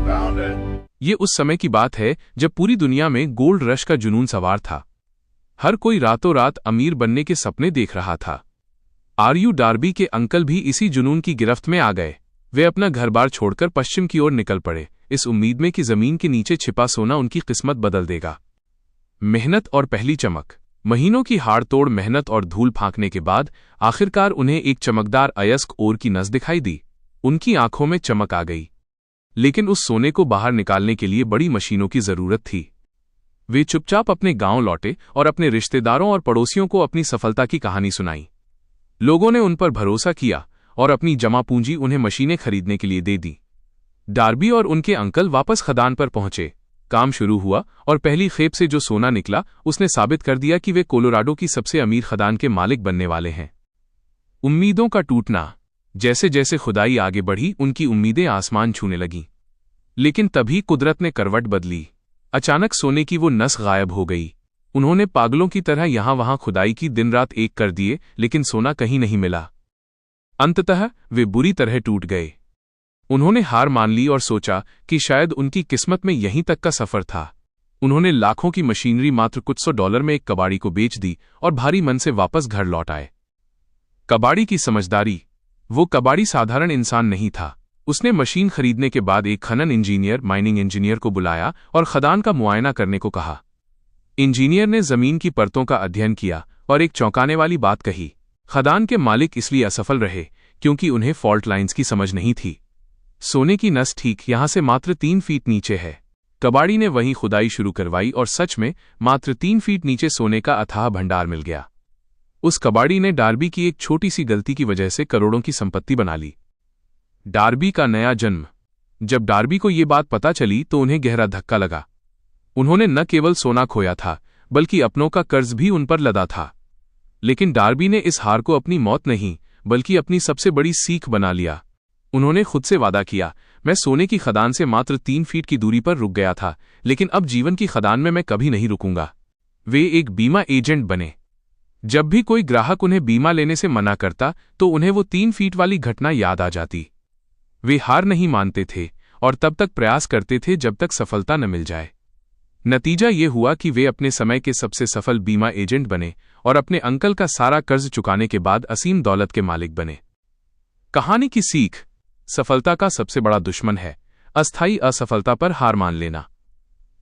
found it. ये उस समय की बात है जब पूरी दुनिया में गोल्ड रश का जुनून सवार था। हर कोई रातों रात अमीर बनने के सपने देख रहा था। आरयू डार्बी के अंकल भी इसी जुनून की गिरफ्त में आ गए। वे अपना घर बार छोड़कर पश्चिम की ओर निकल पड़े, इस उम्मीद में कि जमीन के नीचे छिपा सोना उनकी किस्मत बदल देगा। मेहनत और पहली चमक। महीनों की हाड़तोड़ मेहनत और धूल फांकने के बाद आखिरकार उन्हें एक चमकदार अयस्क ओर की नस दिखाई दी। उनकी आंखों में चमक आ गई, लेकिन उस सोने को बाहर निकालने के लिए बड़ी मशीनों की जरूरत थी। वे चुपचाप अपने गांव लौटे और अपने रिश्तेदारों और पड़ोसियों को अपनी सफलता की कहानी सुनाई। लोगों ने उन पर भरोसा किया और अपनी जमा पूंजी उन्हें मशीनें खरीदने के लिए दे दी। डार्बी और उनके अंकल वापस खदान पर पहुंचे। काम शुरू हुआ और पहली खेप से जो सोना निकला उसने साबित कर दिया कि वे कोलोराडो की सबसे अमीर खदान के मालिक बनने वाले हैं। उम्मीदों का टूटना। जैसे जैसे खुदाई आगे बढ़ी उनकी उम्मीदें आसमान छूने लगीं। लेकिन तभी कुदरत ने करवट बदली। अचानक सोने की वो नस गायब हो गई। उन्होंने पागलों की तरह यहां वहां खुदाई की, दिन रात एक कर दिए, लेकिन सोना कहीं नहीं मिला। अंततः वे बुरी तरह टूट गए। उन्होंने हार मान ली और सोचा कि शायद उनकी किस्मत में यहीं तक का सफर था। उन्होंने लाखों की मशीनरी मात्र कुछ सौ डॉलर में एक कबाड़ी को बेच दी और भारी मन से वापस घर लौट आए। कबाड़ी की समझदारी। वो कबाड़ी साधारण इंसान नहीं था। उसने मशीन खरीदने के बाद एक खनन इंजीनियर, माइनिंग इंजीनियर को बुलाया और खदान का मुआयना करने को कहा। इंजीनियर ने जमीन की परतों का अध्ययन किया और एक चौंकाने वाली बात कही। खदान के मालिक इसलिए असफल रहे क्योंकि उन्हें फॉल्ट लाइन्स की समझ नहीं थी। सोने की नस ठीक यहां से मात्र 3 फीट नीचे है। कबाड़ी ने वहीं खुदाई शुरू करवाई और सच में मात्र 3 फीट नीचे सोने का अथाह भंडार मिल गया। उस कबाड़ी ने डार्बी की एक छोटी सी गलती की वजह से करोड़ों की संपत्ति बना ली। डार्बी का नया जन्म। जब डार्बी को ये बात पता चली तो उन्हें गहरा धक्का लगा। उन्होंने न केवल सोना खोया था बल्कि अपनों का कर्ज भी उन पर लदा था। लेकिन डार्बी ने इस हार को अपनी मौत नहीं बल्कि अपनी सबसे बड़ी सीख बना लिया। उन्होंने खुद से वादा किया, मैं सोने की खदान से मात्र 3 फीट की दूरी पर रुक गया था, लेकिन अब जीवन की खदान में मैं कभी नहीं रुकूंगा। वे एक बीमा एजेंट बने। जब भी कोई ग्राहक उन्हें बीमा लेने से मना करता तो उन्हें वो 3 फीट वाली घटना याद आ जाती। वे हार नहीं मानते थे और तब तक प्रयास करते थे जब तक सफलता न मिल जाए। नतीजा ये हुआ कि वे अपने समय के सबसे सफल बीमा एजेंट बने और अपने अंकल का सारा कर्ज चुकाने के बाद असीम दौलत के मालिक बने। कहानी की सीख। सफलता का सबसे बड़ा दुश्मन है अस्थायी असफलता पर हार मान लेना।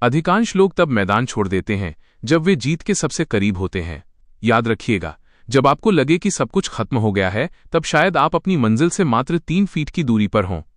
अधिकांश लोग तब मैदान छोड़ देते हैं जब वे जीत के सबसे करीब होते हैं। याद रखिएगा, जब आपको लगे कि सब कुछ खत्म हो गया है, तब शायद आप अपनी मंजिल से मात्र 3 फीट की दूरी पर हों।